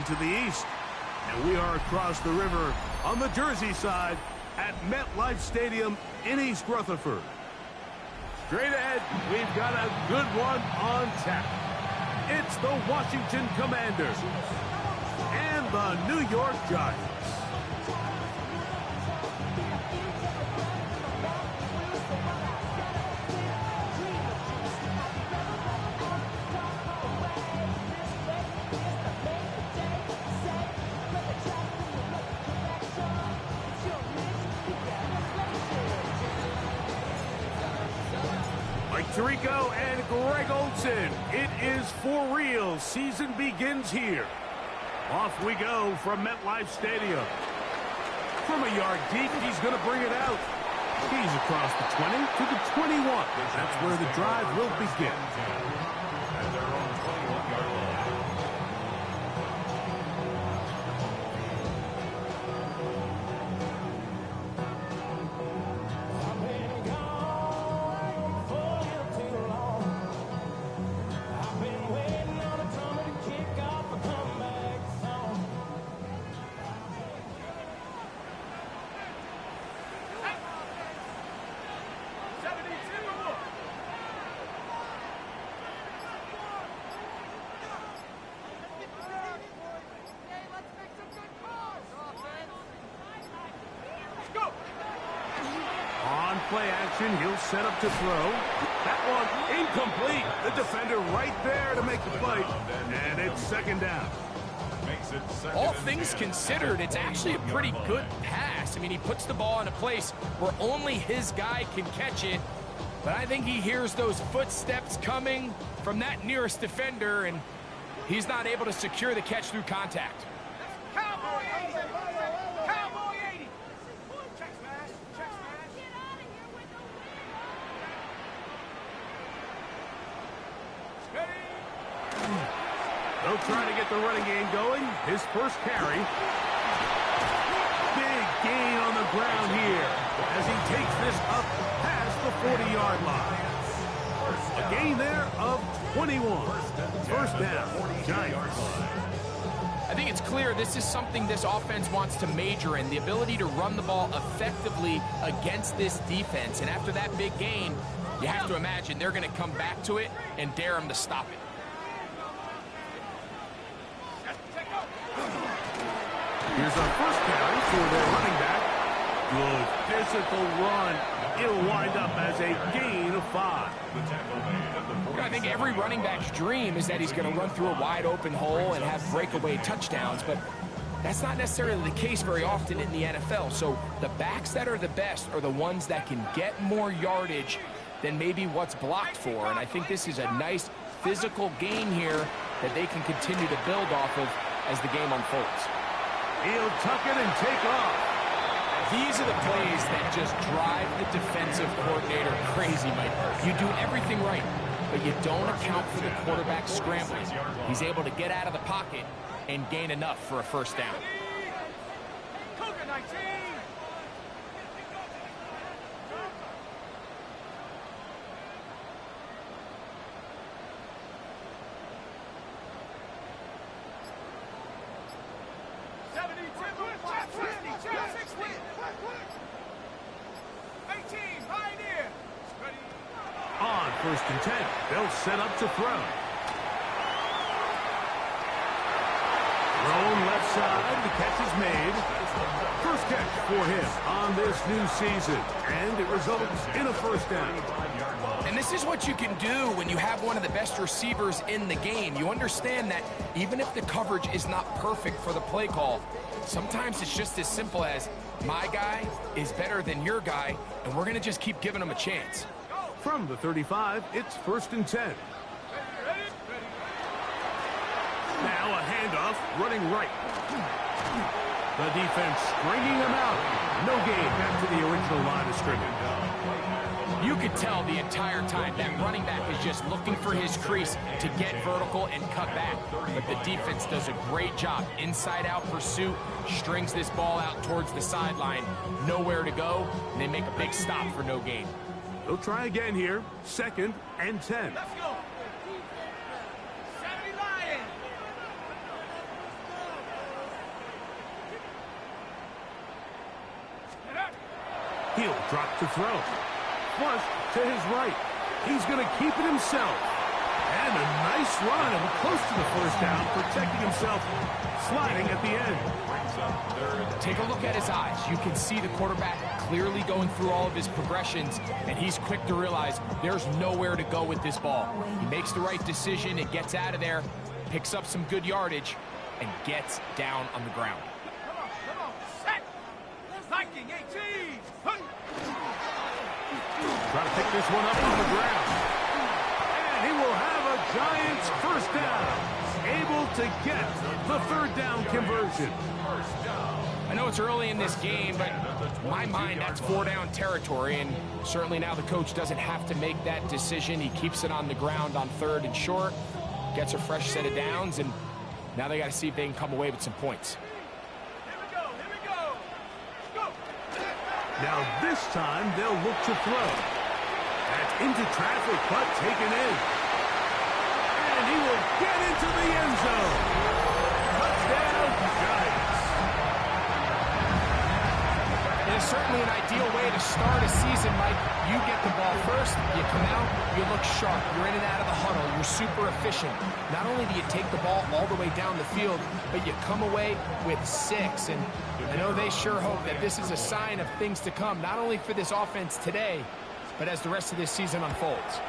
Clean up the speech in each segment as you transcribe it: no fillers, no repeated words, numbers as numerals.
and to the east. And we are across the river on the Jersey side at MetLife Stadium in East Rutherford. Straight ahead, we've got a good one on tap. It's the Washington Commanders and the New York Giants. Tirico and Greg Olsen. It is for real. Season begins here. Off we go from MetLife Stadium. From a yard deep, he's going to bring it out. He's across the 20 to the 21. That's where the drive will begin. At their own 21-yard line. Play action, he'll set up to throw. That one incomplete. The defender right there to make the play. And it's second down. All things considered, it's actually a pretty good pass. I mean, he puts the ball in a place where only his guy can catch it. But I think he hears those footsteps coming from that nearest defender, and he's not able to secure the catch through contact. Cowboy 80! Cowboy 80! They'll try to get the running game going. His first carry. Big gain on the ground here as he takes this up past the 40-yard line. A gain there of 21. First down, Giants. I think it's clear this is something this offense wants to major in, the ability to run the ball effectively against this defense. And after that big gain, you have to imagine they're going to come back to it and dare him to stop it. Here's our first carry for their running back. Good physical run. It'll wind up as a gain of 5. I think every running back's dream is that he's going to run through a wide open hole and have breakaway touchdowns, but that's not necessarily the case very often in the NFL. So the backs that are the best are the ones that can get more yardage than maybe what's blocked for. And I think this is a nice physical gain here that they can continue to build off of as the game unfolds. He'll tuck it and take off. These are the plays that just drive the defensive coordinator crazy, Mike. You do everything right, but you don't account for the quarterback scrambling. He's able to get out of the pocket and gain enough for a first down. Cougar 19! On first and 10, they'll set up to throw. Thrown left side, the catch is made. First catch for him on this new season, and it results in a first down. And this is what you can do when you have one of the best receivers in the game. You understand that even if the coverage is not perfect for the play call, sometimes it's just as simple as, my guy is better than your guy, and we're going to just keep giving him a chance. From the 35, it's first and 10. Now a handoff, running right. The defense stringing him out. No gain back to the original line of scrimmage. You could tell the entire time that running back is just looking for his crease to get vertical and cut back. But the defense does a great job. Inside-out pursuit, strings this ball out towards the sideline. Nowhere to go, and they make a big stop for no gain. They'll try again here. Second and 10. Let's go. 70 Lions. He'll drop to throw. Flush to his right. He's going to keep it himself. And a nice run and close to the first down, protecting himself, sliding at the end. Take a look at his eyes. You can see the quarterback clearly going through all of his progressions, and he's quick to realize there's nowhere to go with this ball. He makes the right decision and gets out of there, picks up some good yardage, and gets down on the ground. Come on, set. Viking 18. Try to pick this one up on the ground. And he will have a Giants first down. Able to get the third down conversion. I know it's early in this game, but in my mind, that's 4-down territory, and certainly now the coach doesn't have to make that decision. He keeps it on the ground on 3rd and short, gets a fresh set of downs, and now they got to see if they can come away with some points. Here we go. Go. Now this time they'll look to throw. That's into traffic, but taken in. And he will get into the end zone. Touchdown, Giants. It is certainly an ideal way to start a season, Mike. You get the ball first, you come out, you look sharp, you're in and out of the huddle, you're super efficient. Not only do you take the ball all the way down the field, but you come away with 6. And I know they sure hope that this is a sign of things to come, not only for this offense today, but as the rest of this season unfolds.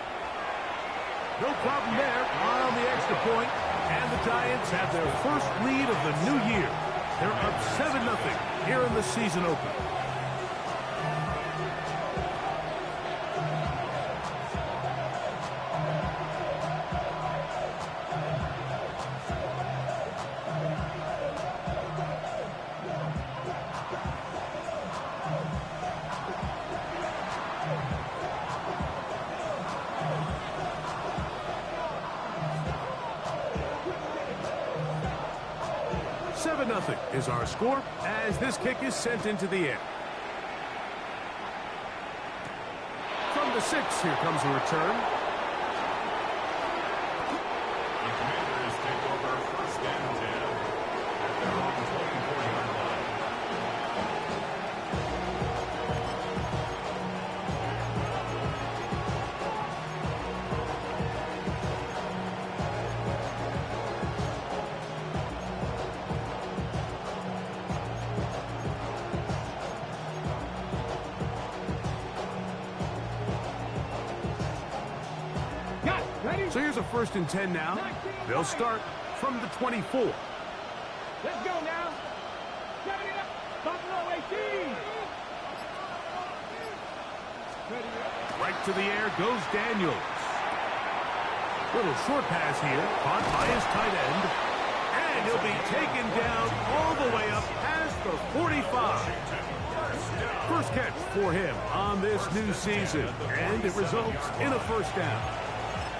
No problem there on the extra point, and the Giants have their first lead of the new year. They're up 7-0 here in the season opener. Nothing is our score as this kick is sent into the air. From the 6, here comes a return. The Commanders take over first and 10 at their own 24-yard line. So here's a 1st and 10 now. They'll start from the 24. Let's go now. Set it up. Buffalo 18. Right to the air goes Daniels. Little short pass here, caught by his tight end. And he'll be taken down all the way up past the 45. First catch for him on this new season. And it results in a first down.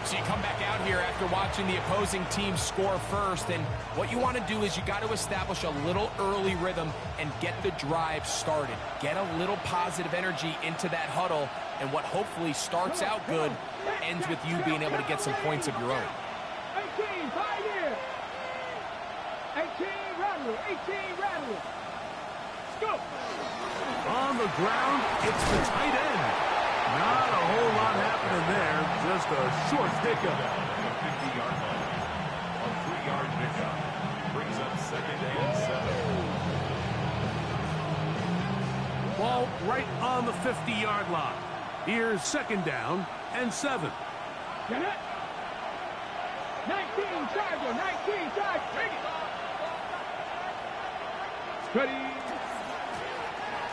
So you come back out here after watching the opposing team score first, and what you want to do is you got to establish a little early rhythm and get the drive started. Get a little positive energy into that huddle, and what hopefully starts out good ends with you being able to get some points of your own. 18, 5 years. 18, Rattler. 18, Rattler. Go. On the ground, it's the tight end. Not a whole lot happening there, just a short pickup. At the 50-yard line. A 3-yard pickup brings up 2nd and 7. Ball right on the 50-yard line. Here's 2nd down and 7. Get it. 19, Charger. 19, Charger. Bring it. Ready.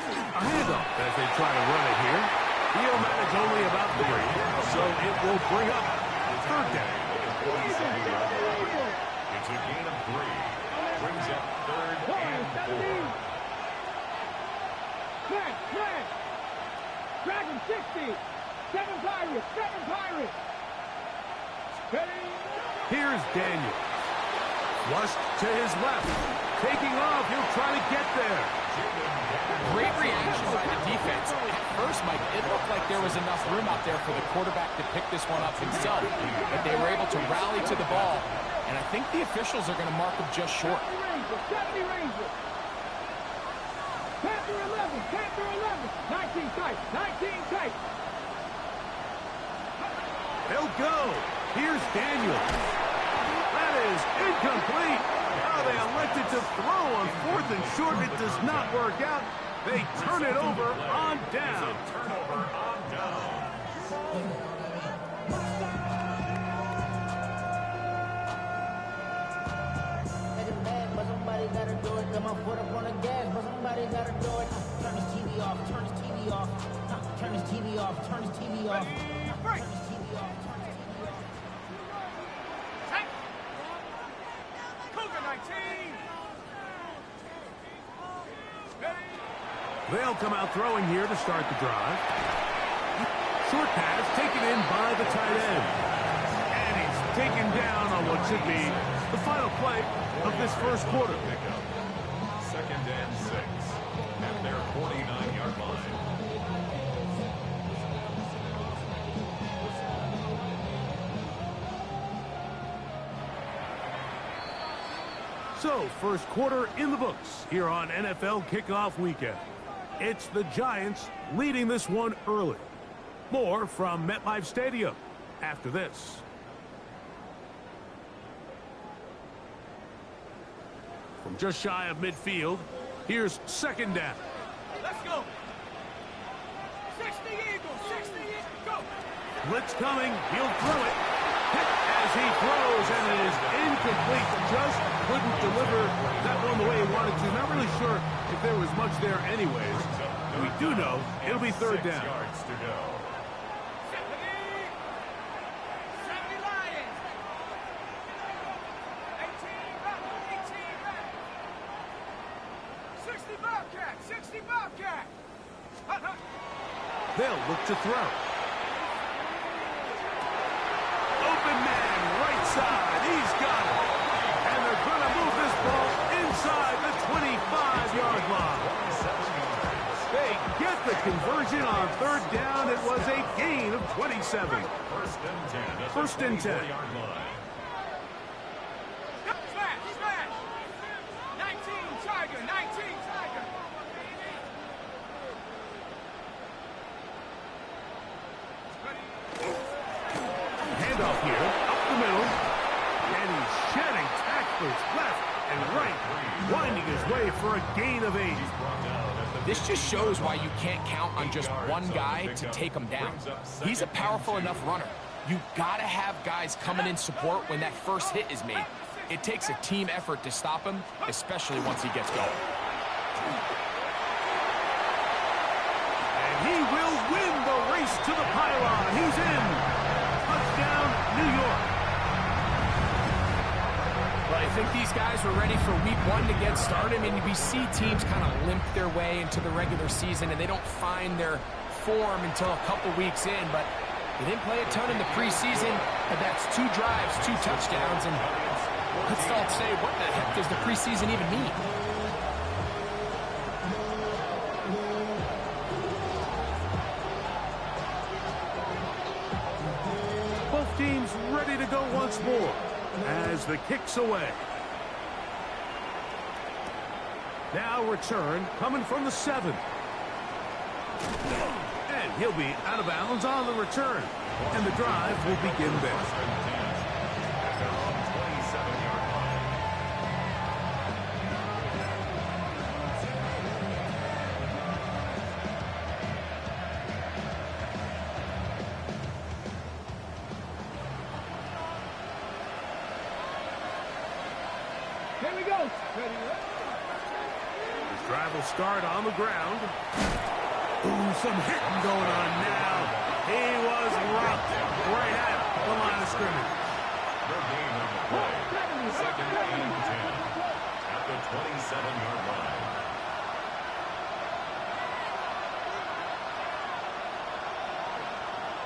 A handoff as they try to run it here. He'll manage only about 3, so it will bring up 3rd down. It's a gain of 3. Brings up 3rd and 4. Flag. Dragon 60. 7 Pirates. 7 Pirates. Ready. Here's Daniel. Flush to his left. Taking off. He'll try to get there. Great reaction by the defense. At first, Mike, it looked like there was enough room out there for the quarterback to pick this one up himself, but they were able to rally to the ball, and I think the officials are going to mark him just short. Panther 11, Panther 11. 19 tight, 19 tight. They'll go. Here's Daniels. That is incomplete. Oh, they elected to throw on 4th and short. It does not work out. They turn it over on down. Turnover on down. But somebody gotta do it. Got my foot up on the gas, but somebody gotta do it. Turn this TV off, turn this TV off. Turn this TV off, turn this TV off. Turn this TV off, turn this TV off. Cougar 19. They'll come out throwing here to start the drive. Short pass taken in by the tight end. And he's taken down on what should be the final play of this first quarter. Pickup. 2nd and 6 at their 49-yard line. So, first quarter in the books here on NFL Kickoff Weekend. It's the Giants leading this one early. More from MetLife Stadium after this. From just shy of midfield, here's 2nd down. Let's go. 60 Eagles, 60 Eagles, go. Blitz coming, he'll throw it. Hit as he throws, and it is incomplete. Just couldn't deliver that one the way he wanted to. Not really sure if there was much there anyways. We do know it'll be 3rd down. 6 yards to go. 70 Lions. 18 back. 60 Bobcat, 60 Bobcat. They'll look to throw. Open man, right side. He's got it. And they're going to move this ball inside the 25-yard line. They get the conversion on 3rd down. It was a gain of 27. 1st and 10 at the 1st and 10. 24-yard line. Smash. 19 Tiger, 19 Tiger. Handoff here, up the middle. And he's shedding tacklers left and right, winding his way for a gain of 8. This just shows why you can't count on just one guy to take him down. He's a powerful enough runner. You gotta have guys coming in support when that first hit is made. It takes a team effort to stop him, especially once he gets going. And he will win the race to the pylon. He's in. Touchdown, New York. But I think these guys were ready for week 1 to get started. I mean, we see teams kind of limp their way into the regular season, and they don't find their form until a couple weeks in. But they didn't play a ton in the preseason, but that's 2 drives, 2 touchdowns, and let's all say, what the heck does the preseason even mean? Both teams ready to go once more as the kick's away. Now return coming from the 7. And he'll be out of bounds on the return. And the drive will begin there. 1st and 10 at their own 27-yard line. Here we go. Ready. His drive will start on the ground. Ooh, some hitting going on now. He was rocked right at the line of scrimmage. Their gain on the play. 2nd and 10 at the 27-yard line.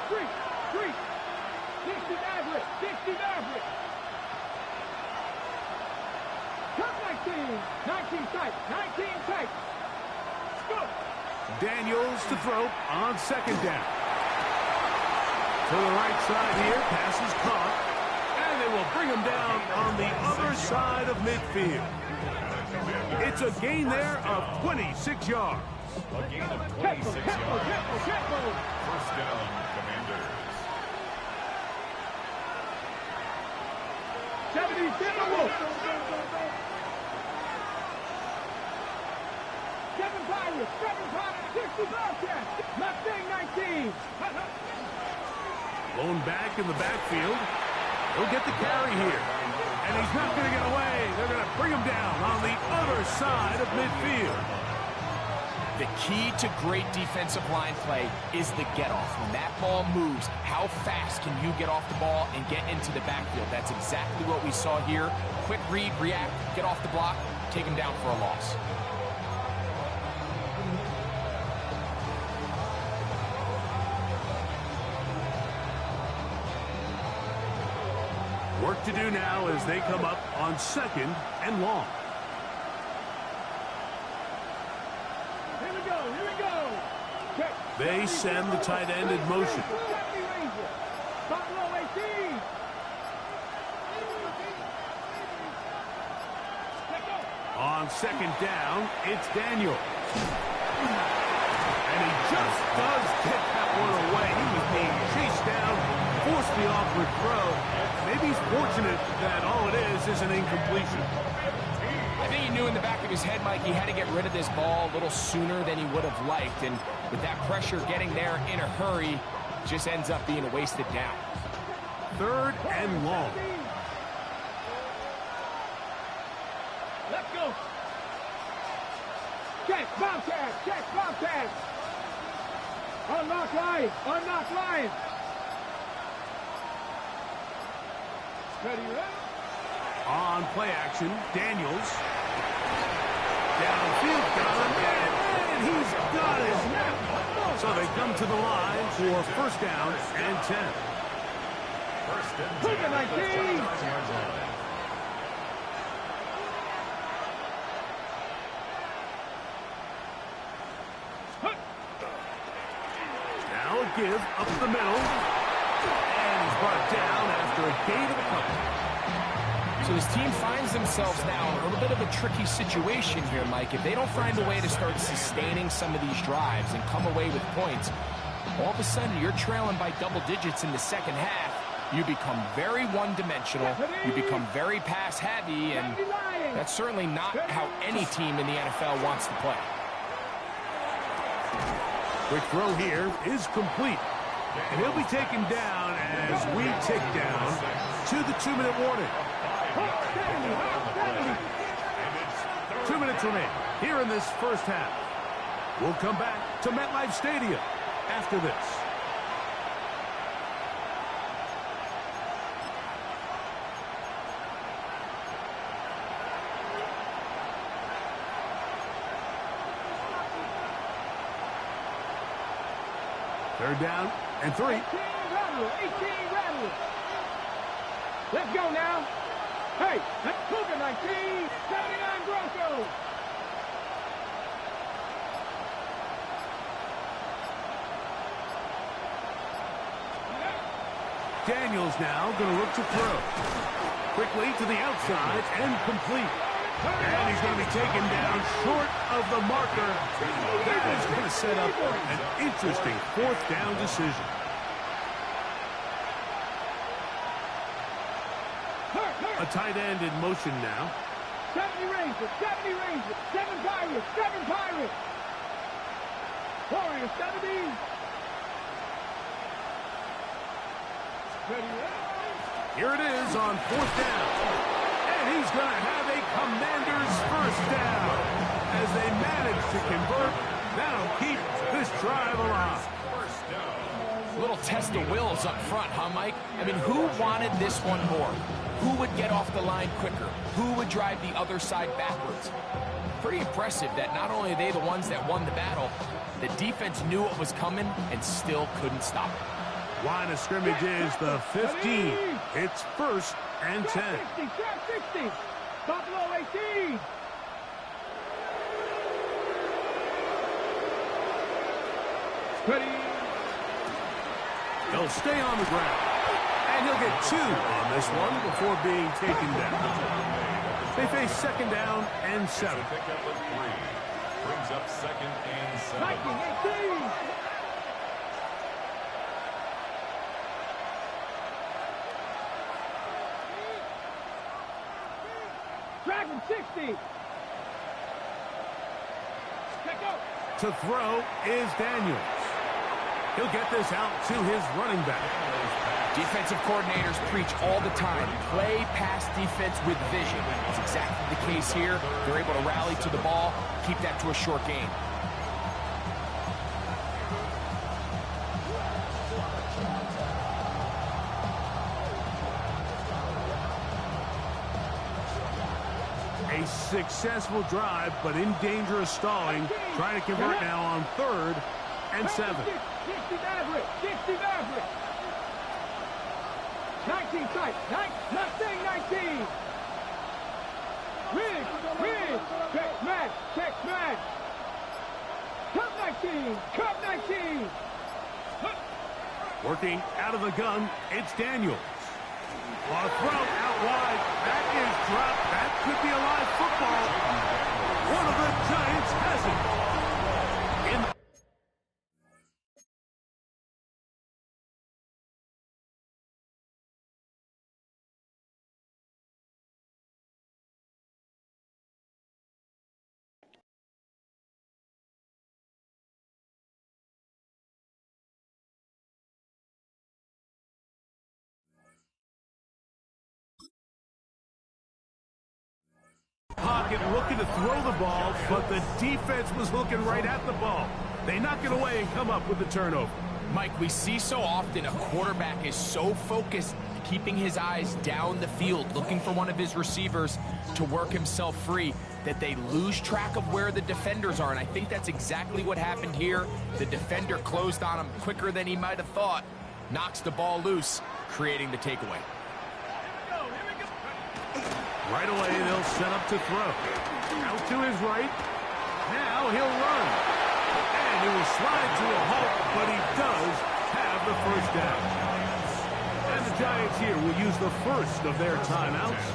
Three. 60 Maverick, 60 Maverick. Cut 19 tight, 19 tight. Go. Daniels to throw on 2nd down. To the right side here, pass is caught. And they will bring him down on the other side of midfield. It's a gain there of 26 yards. A gain of 26 yards. First down, Commanders. 70, Seven Pirates, 60 Bobcats, Mustang 19. Blown back in the backfield. He'll get the carry here. And he's not going to get away. They're going to bring him down on the other side of midfield. The key to great defensive line play is the get-off. When that ball moves, how fast can you get off the ball and get into the backfield? That's exactly what we saw here. Quick read, react, get off the block, take him down for a loss. Work to do now as they come up on 2nd and long. Here we go. They send the tight end in motion. Buffalo 18. On 2nd down, it's Daniel. And he just does get that one away. He was being chased down, forced the awkward throw. Maybe he's fortunate that all it is an incompletion. I think he knew in the back of his head, Mike, he had to get rid of this ball a little sooner than he would have liked. And with that pressure getting there in a hurry, just ends up being a wasted down. 3rd and long. Let's go. Check, Bobcats. Unlock line. Ready, On play action, Daniels. Downfield, got him, and he's got it. So they come to the line for 1st down and 10. First and 10. 19. Now a give up the middle. And he's brought down after a gain of a couple. So his team finds themselves now in a little bit of a tricky situation here, Mike. If they don't find a way to start sustaining some of these drives and come away with points, all of a sudden you're trailing by double digits in the 2nd half. You become very one-dimensional. You become very pass-heavy, and that's certainly not how any team in the NFL wants to play. Quick throw here is complete. And he'll be taken down as we tick down to the 2-minute warning. 2 minutes remain here in this 1st half. We'll come back to MetLife Stadium after this. Third down and 3. 18 rattle. Let's go now. Hey, that's Cougar 19, 79 Broncos. Daniels now going to look to throw. Quickly to the outside and complete. And he's going to be taken down short of the marker. That is going to set up an interesting 4th down decision. A tight end in motion now. 70 Rangers, 7 Pirates. Warriors, 70. Here it is on 4th down. And he's going to have a Commander's 1st down. As they manage to convert, that'll keep this drive alive. Little test of wills up front, huh, Mike? I mean, who wanted this one more? Who would get off the line quicker? Who would drive the other side backwards? Pretty impressive that not only are they the ones that won the battle, the defense knew what was coming and still couldn't stop it. Line of scrimmage is the 15. It's 1st and 10. 60. Buffalo 18. Ready. He'll stay on the ground. And he'll get 2 on this one before being taken down. They face second down and 7. Pick up of 3. Brings up second and 7. Viking 18. Dragon 60. To throw is Daniels. He'll get this out to his running back. Defensive coordinators preach all the time, play pass defense with vision. That's exactly the case here. They're able to rally to the ball, keep that to a short gain. A successful drive, but in danger of stalling. Trying to convert now on 3rd and 7. 60 Maverick. 60 Maverick. 19 tight. Mustang 19. Rig. Check man. Cup 19. Working out of the gun, it's Daniels. On a throw out wide. That is dropped. That could be a live football. One of the Giants has it. Pocket looking to throw the ball, but the defense was looking right at the ball. They knock it away and come up with the turnover. Mike, we see so often a quarterback is so focused, keeping his eyes down the field, looking for one of his receivers to work himself free, that they lose track of where the defenders are, and I think that's exactly what happened here. The defender closed on him quicker than he might have thought, knocks the ball loose, creating the takeaway. Right away, they'll set up to throw. Out to his right. Now he'll run. And he will slide to a halt, but he does have the first down. And the Giants here will use the first of their timeouts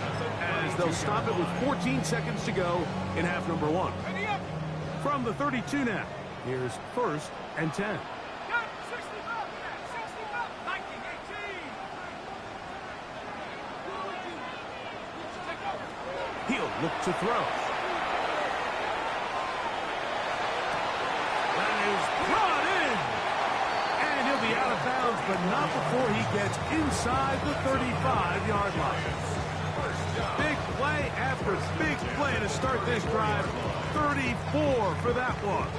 as they'll stop it with 14 seconds to go in half number 1. From the 32 now, here's 1st and 10. He'll look to throw. That is brought in. And he'll be out of bounds, but not before he gets inside the 35-yard line. Big play after big play to start this drive. 34 for that one.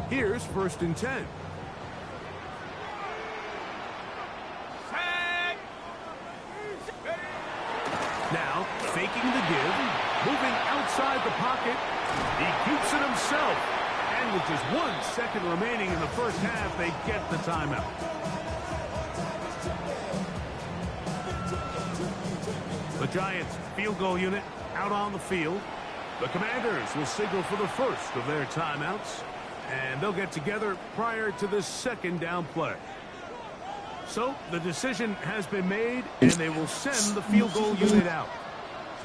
Here's 1st and 10. Now, faking the give, moving outside the pocket. He keeps it himself. And with just 1 second remaining in the first half, they get the timeout. The Giants field goal unit out on the field. The Commanders will signal for the first of their timeouts. And they'll get together prior to the second down play. So the decision has been made, and they will send the field goal unit out.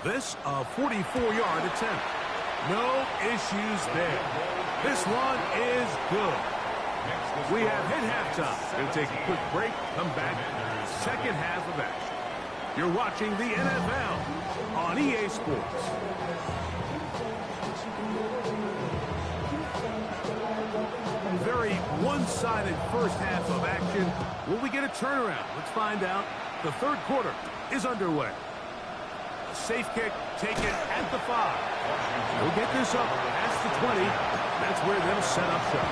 This a 44-yard attempt. No issues there. This one is good. We have hit halftime. We'll take a quick break, come back, second half of action. You're watching the NFL on EA Sports. Very one-sided first half of action. Will we get a turnaround? Let's find out. The 3rd quarter is underway. A safe kick taken at the 5. We'll get this up past the 20. That's where they'll set up shop.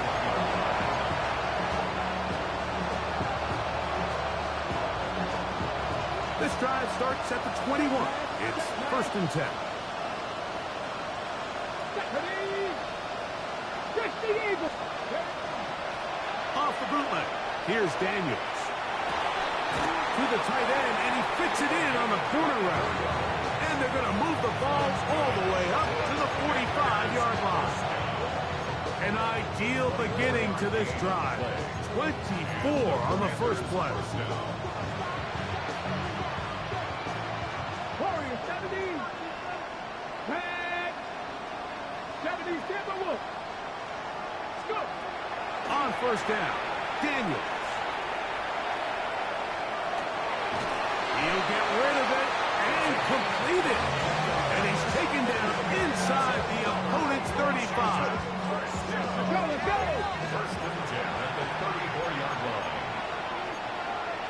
This drive starts at the 21. It's 1st and 10. Off the bootleg. Here's Daniels. To the tight end, and he fits it in on the corner route. And they're going to move the ball all the way up to the 45-yard line. An ideal beginning to this drive. 24 on the first play. Warriors 70. Red. 70 Timberwolves. Let's go. On first down, Daniels. He'll get rid of it and complete it. And he's taken down inside the opponent's 35. Let's go, let's go. First and 10 at the 34-yard line.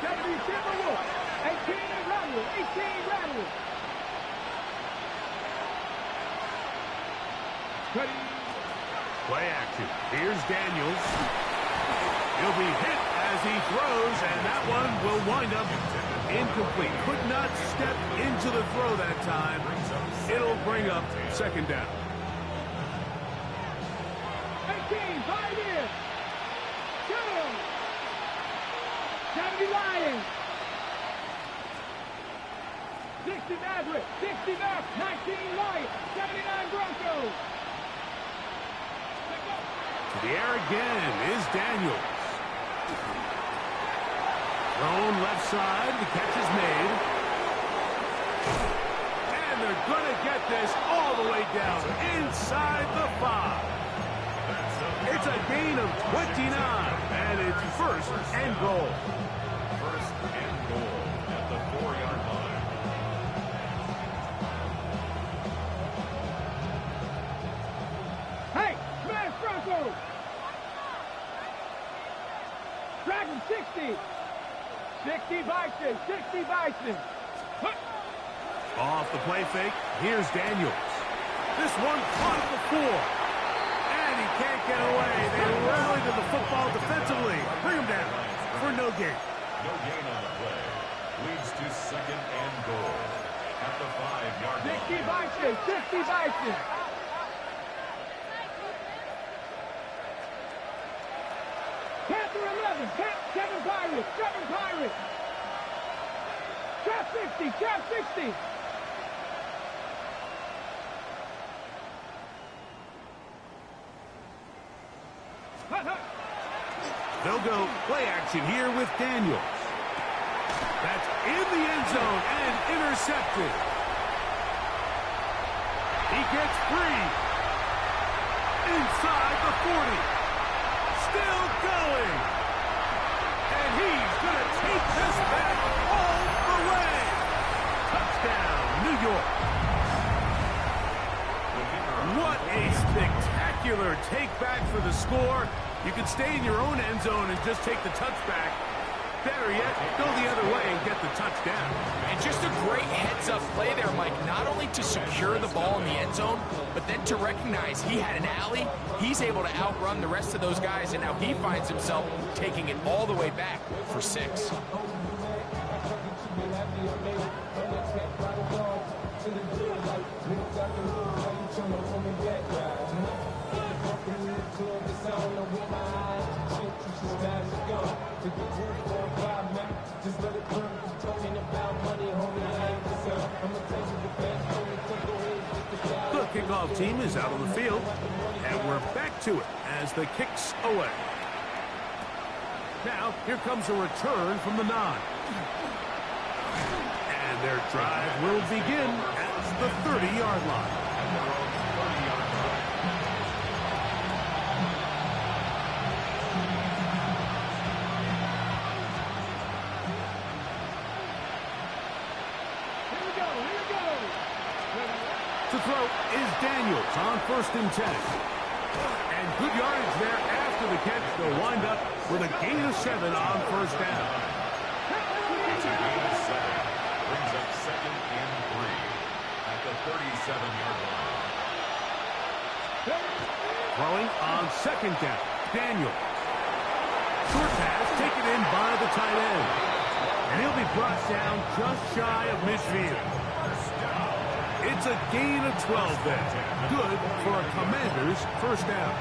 70 Timberwolves. 18 Rattle. 18 Rattle. Ready. Play action. Here's Daniels. He'll be hit as he throws, and that one will wind up incomplete. Could not step into the throw that time. It'll bring up second down. 18, 5 in. Go. 70 Lions. 60 Maverick. 60 Maverick. 19 Lions. 79 Broncos. To the air again is Daniels. Thrown left side. The catch is made. And they're going to get this all the way down inside the 5. It's a gain of 29, and it's first and goal. First and goal at the 4-yard line. Hey, smash Broncos. Dragon 60. 60 Bison. 60 Bison. Off the play fake, here's Daniels. This one caught at the 4. And he can't get away. They rally to the football defensively. Bring him down for no gain. No gain on the play. Leads to second and goal at the 5-yard line. 60 Bison. 60 Bison. Panther 11. Kevin Pirates. Kevin Pirates. Trap 60. Trap 60. They'll go play action here with Daniels. That's in the end zone and intercepted. He gets free. Inside the 40. Still going. And he's going to take this back all the way. Touchdown, New York. What a spectacular take back for the score. You can stay in your own end zone and just take the touchback. Better yet, go the other way and get the touchdown. And just a great heads-up play there, Mike. Not only to secure the ball in the end zone, but then to recognize he had an alley. He's able to outrun the rest of those guys, and now he finds himself taking it all the way back for 6. The kickoff team is out on the field, and we're back to it as the kick's away. Now, here comes a return from the 9. And their drive will begin at the 30-yard line. To throw is Daniels on first and 10. And good yardage there after the catch. They'll wind up with a gain of 7 on first down. It's a gain of 7. Brings up second and 3 at the 37-yard line. Throwing on second down. Daniels. Short pass taken in by the tight end. And he'll be brought down just shy of midfield. It's a gain of 12 there. Good for a Commander's first down.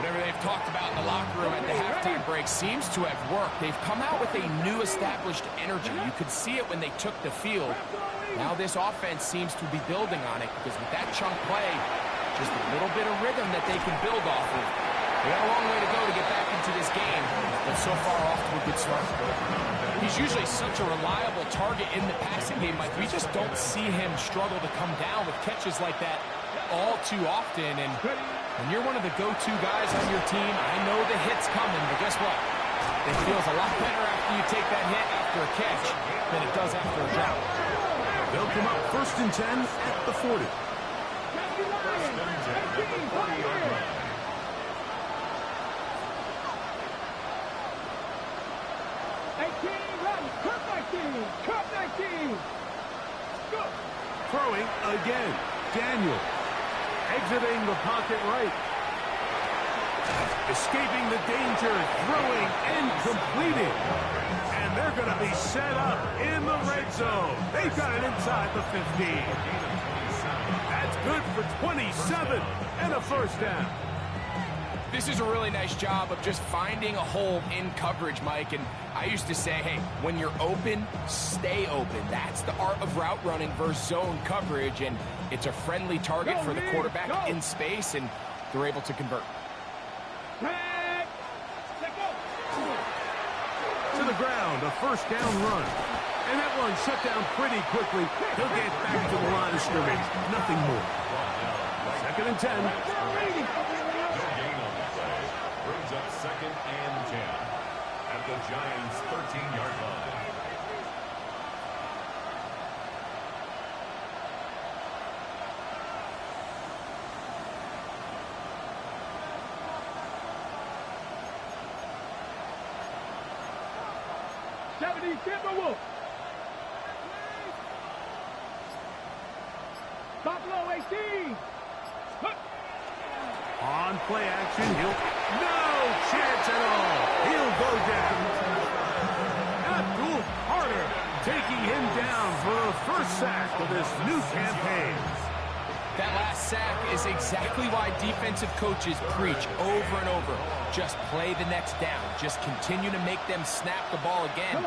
Whatever they've talked about in the locker room at the halftime break seems to have worked. They've come out with a new established energy. You could see it when they took the field. Now this offense seems to be building on it because with that chunk play, Just a little bit of rhythm that they can build off of. They got a long way to go to get back into this game, but so far off to a good start. He's usually such a reliable target in the passing game, Mike. We just don't see him struggle to come down with catches like that all too often. And when you're one of the go-to guys on your team, I know the hit's coming, but guess what? It feels a lot better after you take that hit after a catch than it does after a drop. They'll come up 1st and 10 at the 40. 40-yard line. Throwing again. Daniel. Exiting the pocket right. Escaping the danger. Throwing and completing. And they're going to be set up in the red zone. They've got it inside the 15. That's good for 27 and a first down. This is a really nice job of just finding a hole in coverage, Mike. And I used to say, hey, when you're open, stay open. That's the art of route running versus zone coverage. And it's a friendly target for the quarterback in space, and they're able to convert. To the ground, a first down run. And that one shut down pretty quickly. He'll get back to the line of scrimmage. Nothing more. 2nd and 10. Brings up 2nd and 10 at the Giants' 13-yard line. Timberwolves. Buffalo 18. On play action, no chance at all. He'll go down. Abdul Carter taking him down for the first sack of this new campaign. That last sack is exactly why defensive coaches preach over and over. Just play the next down. Just continue to make them snap the ball again.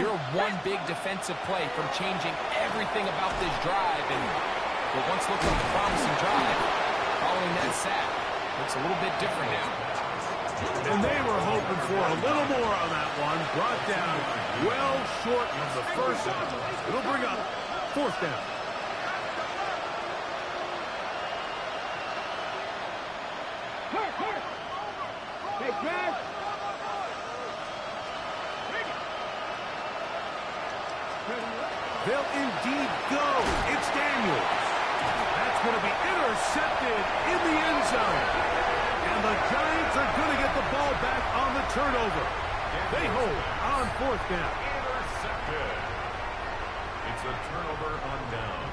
You're one big defensive play from changing everything about this drive. And what once looked like a promising drive, following that sack, looks a little bit different now. And they were hoping for a little more on that one. Brought down well short of the first. It'll bring up 4th down. They'll indeed go. It's Daniels. That's going to be intercepted in the end zone. And the Giants are going to get the ball back on the turnover. They hold on 4th down. Intercepted. It's a turnover on downs.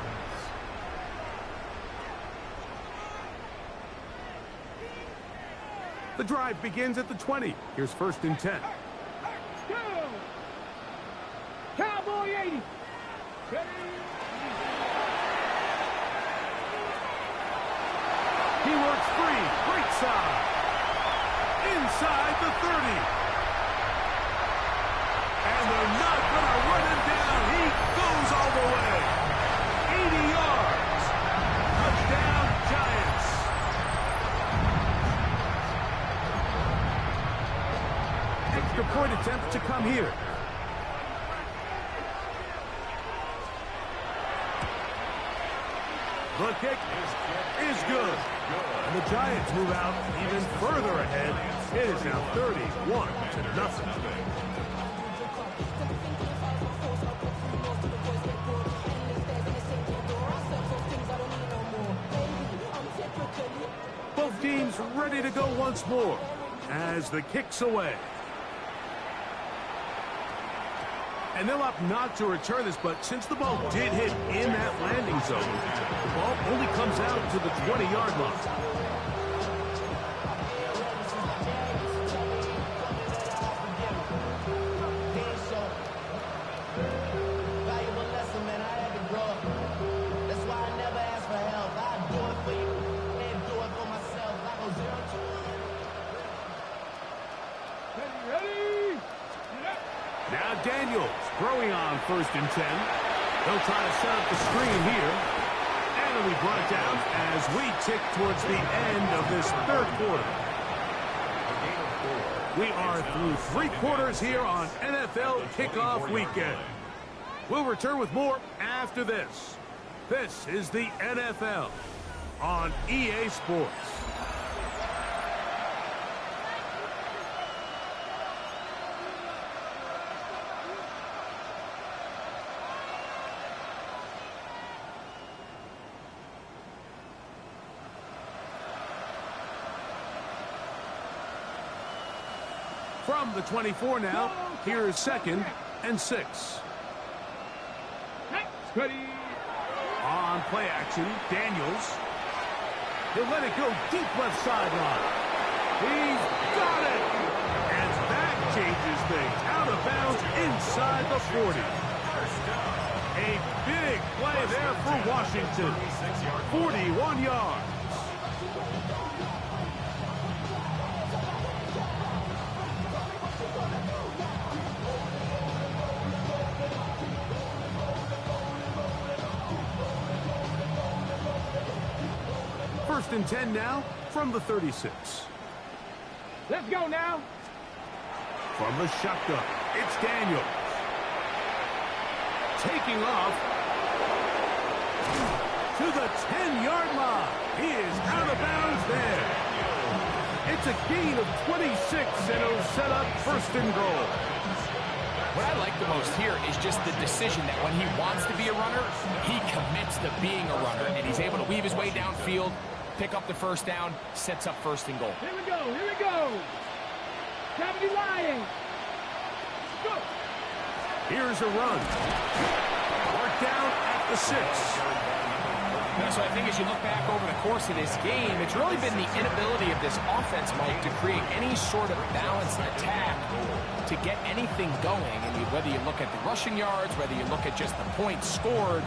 The drive begins at the 20. Here's 1st and 10. Cowboy 80. He works free. Right side. Inside the 30. And they're not going to run him down. He goes all the way. 80 yards. Touchdown, Giants. Extra point attempt to come here. The kick is good. And the Giants move out even further ahead. It is now 31-0. Both teams ready to go once more as the kick's away. And they'll opt not to return this, but since the ball did hit in that landing zone, the ball only comes out to the 20-yard line. Now Daniels throwing on 1st and 10. They'll try to set up the screen here. finally brought down as we tick towards the end of this third quarter. We are through 3 quarters here on NFL Kickoff Weekend. We'll return with more after this. This is the NFL on EA Sports. From the 24 now, here's 2nd and 6. Ready. On play action, Daniels. He'll let it go deep left sideline. He's got it! And that changes things. Out of bounds inside the 40. A big play there for Washington. 41 yards. First and 10 now from the 36. Let's go now. From the shotgun, it's Daniels. Taking off to the 10-yard line. He is out of bounds there. It's a gain of 26, and it'll set up 1st and goal. What I like the most here is just the decision that when he wants to be a runner, he commits to being a runner, and he's able to weave his way downfield, pick up the 1st down, sets up 1st and goal. Here we go, here we go. 70 Lions. Go. Here's a run. Mark down at the 6. So I think as you look back over the course of this game, it's really been the inability of this offense, Mike, to create any sort of balanced attack to get anything going. And whether you look at the rushing yards, whether you look at just the points scored,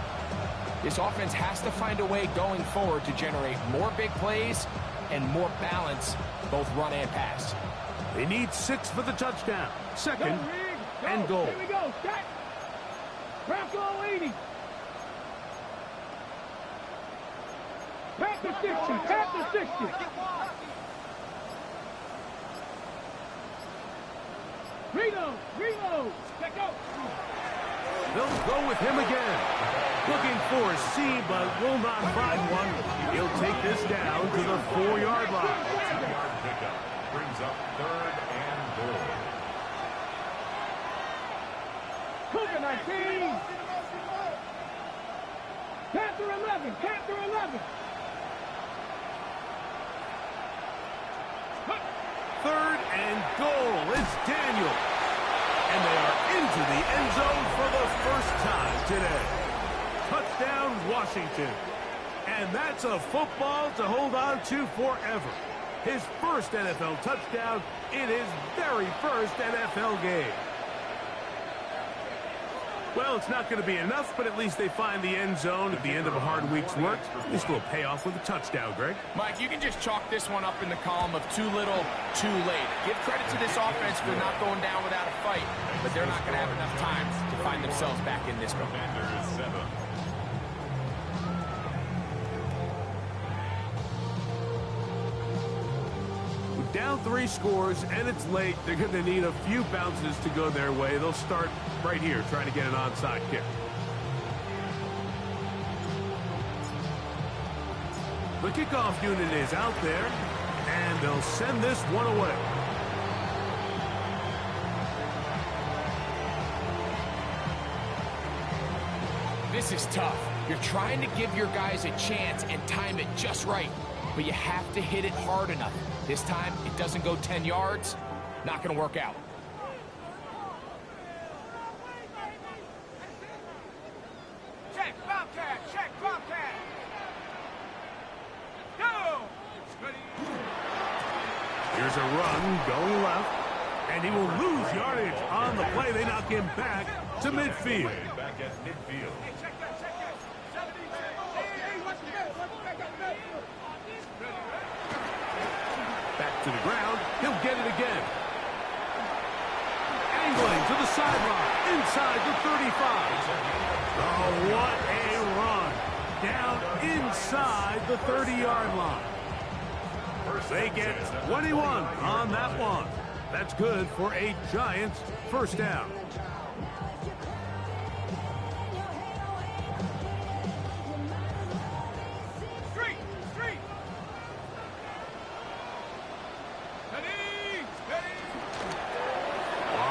this offense has to find a way going forward to generate more big plays and more balance, both run and pass. They need 6 for the touchdown. 2nd and goal. Here we go. Set. Bronco 80. Pat the 60. Pat the 60. Reload. Check out. They'll go with him again. Looking for a C, but will not find one. He'll take this down to the 4-yard line. 2-yard pickup brings up 3rd and goal. Cougar 19. Panther 11. Panther 11. 3rd and goal. It's Daniel. And they are into the end zone for the first time today. Touchdown, Washington. And that's a football to hold on to forever. His first NFL touchdown in his very first NFL game. Well, it's not going to be enough, but at least they find the end zone at the end of a hard week's work. This will pay off with a touchdown, Greg. Mike, you can just chalk this one up in the column of too little, too late. Give credit to this offense for not going down without a fight, but they're not going to have enough time to find themselves back in this one. Commanders 7. Down 3 scores, and it's late. They're going to need a few bounces to go their way. They'll start right here, trying to get an onside kick. The kickoff unit is out there, and they'll send this one away. This is tough. You're trying to give your guys a chance and time it just right, but you have to hit it hard enough. This time, it doesn't go 10 yards. Not going to work out. Check, Bobcat. Check, Bobcat. Go. Here's a run going left, and he will lose yardage on the play. They knock him back to midfield. Back at midfield. Check that. Hey, watch the back. Back to the ground. He'll get it again. Angling to the sideline. Inside the 35. Oh, what a run. down inside the 30-yard line. They get 21 on that one. That's good for a Giants first down.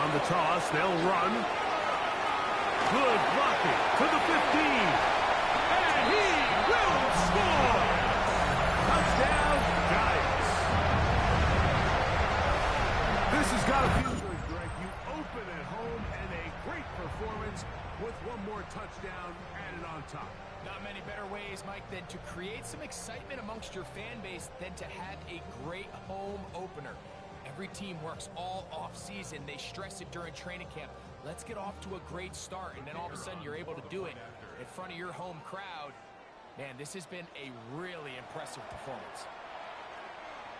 On the toss, they'll run. Good blocking to the 15. And he will score. Touchdown, Giants. This has got to feel good, Greg. You open at home and a great performance with one more touchdown added on top. Not many better ways, Mike, than to create some excitement amongst your fan base than to have a great home opener. Every team works all off-season. They stress it during training camp. Let's get off to a great start, and then all of a sudden you're able to do it in front of your home crowd. Man, this has been a really impressive performance.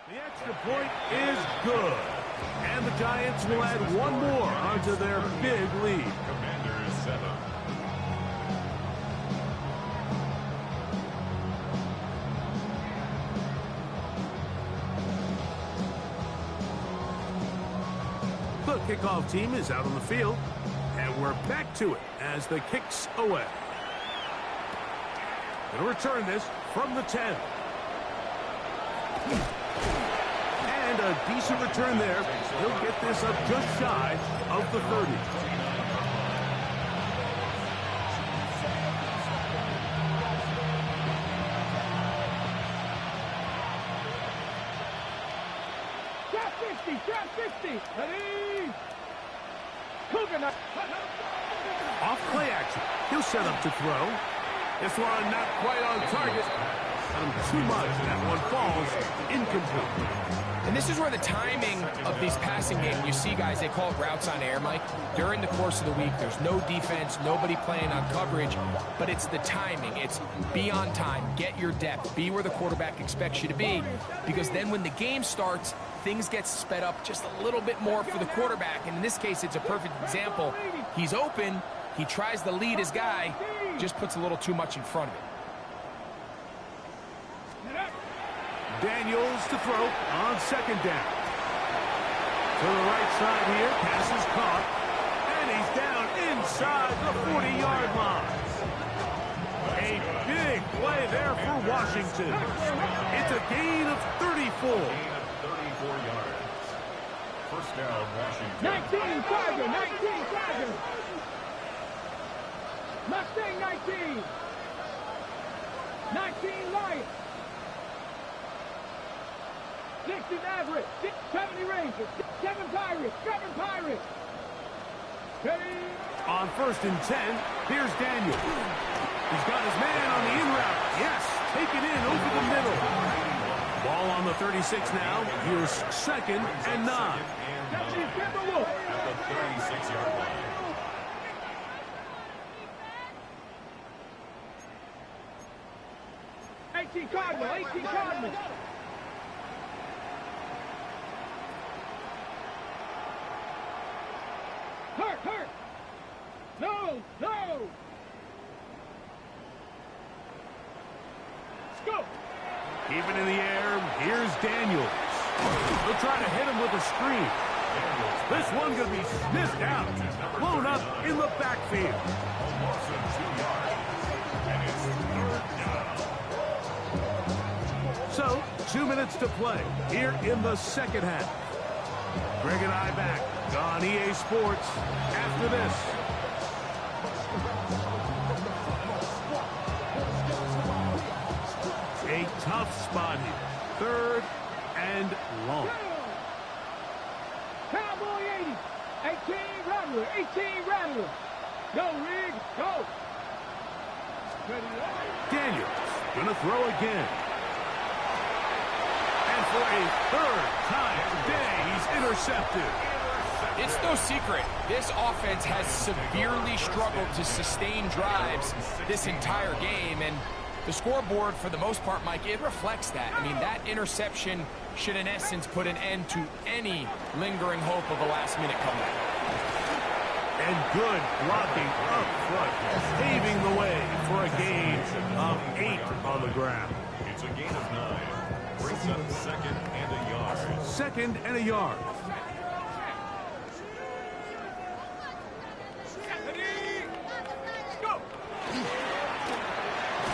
The extra point is good. And the Giants will add one more onto their big lead. Commanders 7. The kickoff team is out on the field, and we're back to it as the kick's away. Going to return this from the 10. And a decent return there. He'll get this up just shy of the 30. Trap 60. Ready? Coconut. Off play action. He'll set up to throw. This one not quite on target. Too much. That one falls incomplete. And this is where the timing of these passing games, you see guys, they call it routes on air, Mike. During the course of the week, there's no defense, nobody playing on coverage, but it's the timing. It's be on time, get your depth, be where the quarterback expects you to be, because then when the game starts, things get sped up just a little bit more for the quarterback. And in this case, it's a perfect example. He's open, he tries to lead his guy, just puts a little too much in front of him. Daniels to throw on second down. To the right side here, pass is caught, and he's down inside the 40-yard line. A big play there for Washington. It's a gain of 34. Gain of 34 yards. First down, Washington. 19 Tiger. Mustang 19. 19 Lions. 60 Maverick, 70 Rangers, 7 Pirates, 7 Pirates. Ready? On first and 10, here's Daniel. He's got his man on the in route. Yes, take it in over the middle. Ball on the 36 now. Here's second and 9. Deputy Timberwolf. At the 36-yard line. Cardinal. Hurt. No. Scoop. Keeping in the air, here's Daniels. They'll try to hit him with a screen. This one going to be sniffed out. Blown up in the backfield. Loss of 2 yards. And it's 3rd down. So, 2 minutes to play here in the second half. Greg and I back on EA Sports after this. A tough spot here. 3rd and long. Cowboy 80. 18 Rattler. Go, Rig. Go. Daniels gonna throw again. And for a 3rd time today, he's intercepted. It's no secret, this offense has severely struggled to sustain drives this entire game, and the scoreboard, for the most part, Mike, it reflects that. I mean, that interception should, in essence, put an end to any lingering hope of a last-minute comeback. And good blocking up front, paving the way for a gain of 8 on the ground. It's a gain of 9. Brings up second and a yard. Second and a yard.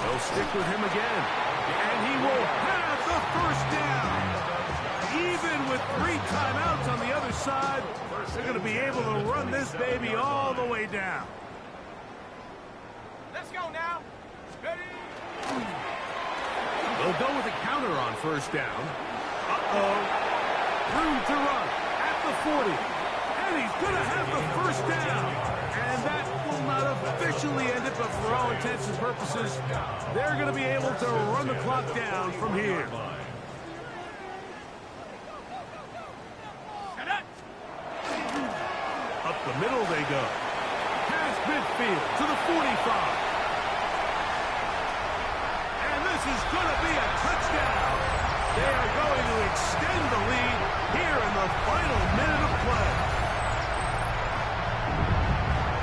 They'll stick with him again. And he will have the first down. Even with 3 timeouts on the other side, they're going to be able to run this baby all the way down. Let's go now. Ready? They'll go with a counter on first down. Uh-oh. Room to run at the 40. And he's going to have the first down. And that will not officially end it, but for all intents and purposes, they're going to be able to run the clock down from here. Up the middle they go. Past midfield to the 45. And this is going to be a touchdown. They are going to extend the lead here in the final minute of play.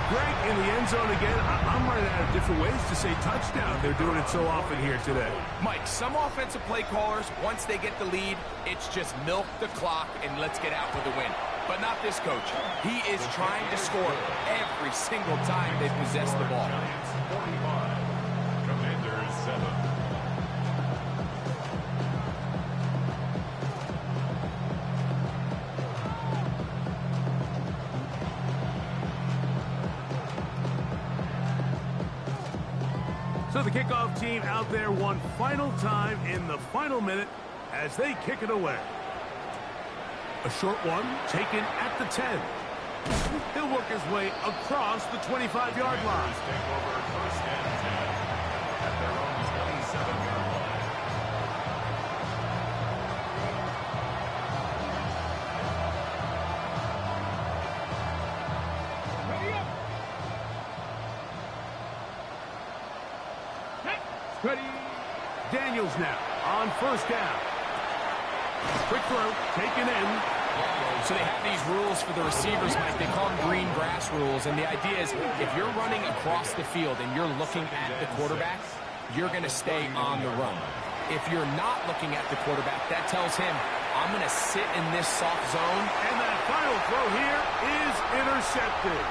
Greg, in the end zone again. I'm running out of different ways to say touchdown. They're doing it so often here today. Mike, some offensive play callers, once they get the lead, it's just milk the clock and let's get out with a win. But not this coach. He is trying to score every single time they possess the ball. 45. Commanders 7. So the kickoff team out there one final time in the final minute as they kick it away. A short one taken at the 10. He'll work his way across the 25-yard line. Take over first and 10 at their own 27-yard line. Ready up. Ready. Daniels now on first down. Quick throw, taken in. So they have these rules for the receivers, Mike. They call them green grass rules. And the idea is if you're running across the field and you're looking at the quarterback, you're going to stay on the run. If you're not looking at the quarterback, that tells him, I'm going to sit in this soft zone. And that final throw here is intercepted.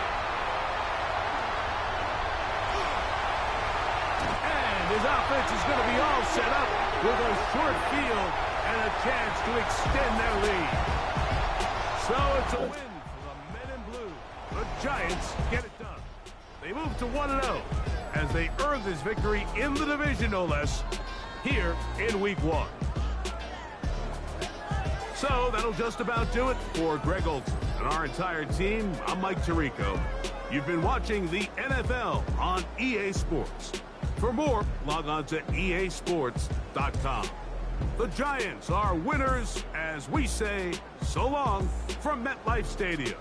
And his offense is going to be all set up with a short field and a chance to extend their lead. So it's a win for the men in blue. The Giants get it done. They move to 1-0 as they earn this victory in the division, no less, here in Week 1. So that'll just about do it for Greg Olson and our entire team. I'm Mike Tirico. You've been watching the NFL on EA Sports. For more, log on to easports.com. The Giants are winners as we say so long from MetLife Stadium.